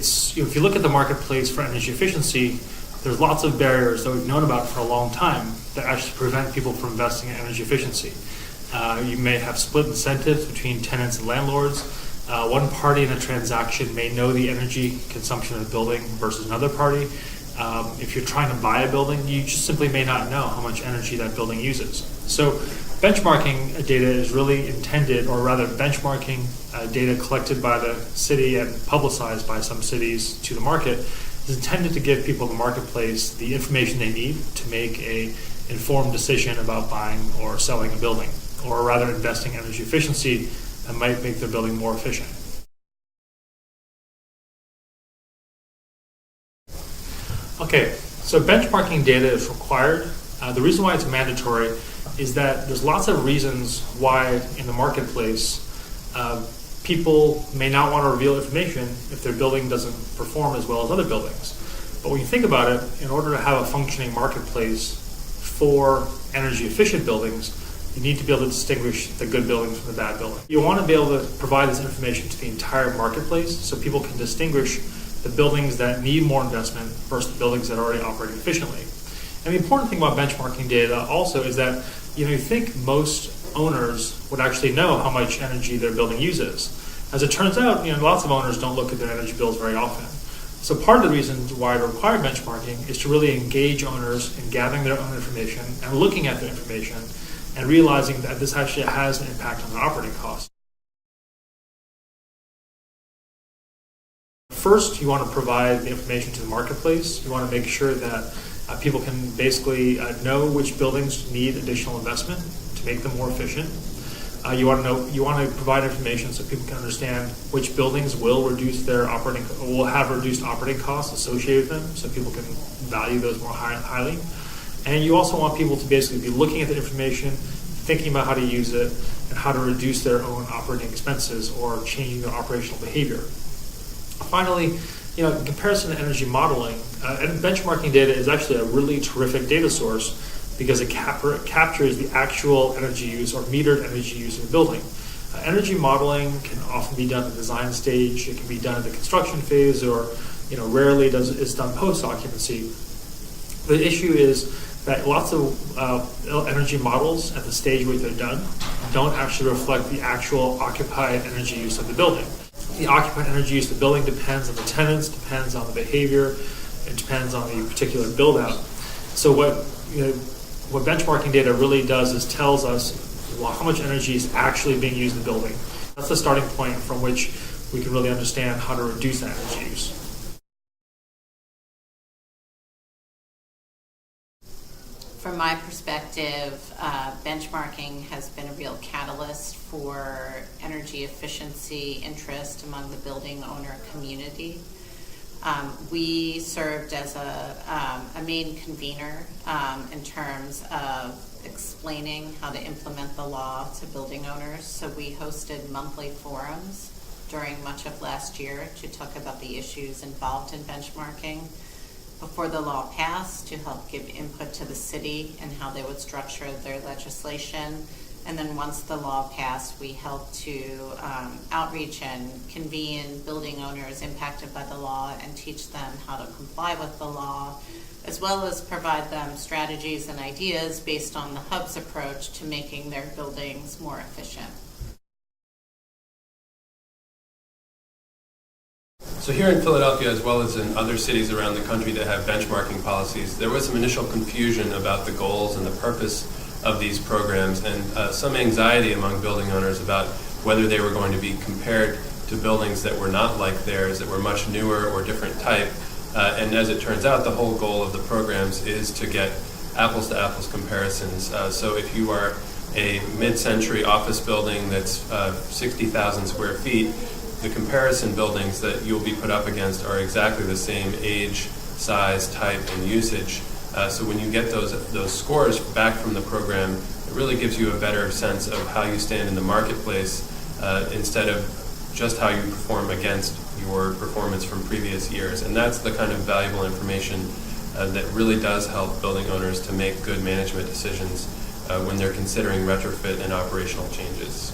if you look at the marketplace for energy efficiency, there's lots of barriers that we've known about for a long time that actually prevent people from investing in energy efficiency. You may have split incentives between tenants and landlords. One party in a transaction may know the energy consumption of the building versus another party. If you're trying to buy a building, you just simply may not know how much energy that building uses. So benchmarking data is really intended, or rather benchmarking data collected by the city and publicized by some cities to the market, is intended to give people in the marketplace the information they need to make a informed decision about buying or selling a building, or rather investing in energy efficiency that might make their building more efficient. Okay, so benchmarking data is required. The reason why it's mandatory is that there's lots of reasons why in the marketplace people may not want to reveal information if their building doesn't perform as well as other buildings. But when you think about it, in order to have a functioning marketplace for energy efficient buildings, you need to be able to distinguish the good buildings from the bad buildings. You want to be able to provide this information to the entire marketplace so people can distinguish the buildings that need more investment versus the buildings that are already operating efficiently. And the important thing about benchmarking data also is that you think most owners would actually know how much energy their building uses. As it turns out, lots of owners don't look at their energy bills very often. So part of the reason why to require benchmarking is to really engage owners in gathering their own information and looking at their information and realizing that this actually has an impact on their operating costs. First, you want to provide the information to the marketplace. You want to make sure that people can basically know which buildings need additional investment to make them more efficient. You want to provide information so people can understand which buildings will have reduced operating costs associated with them, so people can value those more highly. And you also want people to basically be looking at the information, thinking about how to use it, and how to reduce their own operating expenses or changing their operational behavior. Finally, in comparison to energy modeling, and benchmarking data is actually a really terrific data source because it captures the actual energy use or metered energy use of a building. Energy modeling can often be done at the design stage. It can be done at the construction phase, or rarely is done post-occupancy. The issue is that lots of energy models at the stage where they're done don't actually reflect the actual occupied energy use of the building. The occupied energy use of the building depends on the tenants, depends on the behavior, it depends on the particular build out. So what benchmarking data really does is tells us how much energy is actually being used in the building. That's the starting point from which we can really understand how to reduce that energy use. From my perspective, benchmarking has been a real catalyst for energy efficiency interest among the building owner community. We served as a main convener in terms of explaining how to implement the law to building owners. So we hosted monthly forums during much of last year to talk about the issues involved in benchmarking before the law passed, to help give input to the city and how they would structure their legislation. And then once the law passed, we helped to outreach and convene building owners impacted by the law and teach them how to comply with the law, as well as provide them strategies and ideas based on the hub's approach to making their buildings more efficient. So here in Philadelphia, as well as in other cities around the country that have benchmarking policies, there was some initial confusion about the goals and the purpose of these programs, and some anxiety among building owners about whether they were going to be compared to buildings that were not like theirs, that were much newer or different type. And as it turns out, the whole goal of the programs is to get apples to apples comparisons. So if you are a mid-century office building that's 60,000 square feet, the comparison buildings that you'll be put up against are exactly the same age, size, type, and usage. So when you get those scores back from the program, it really gives you a better sense of how you stand in the marketplace instead of just how you perform against your performance from previous years. And that's the kind of valuable information that really does help building owners to make good management decisions when they're considering retrofit and operational changes.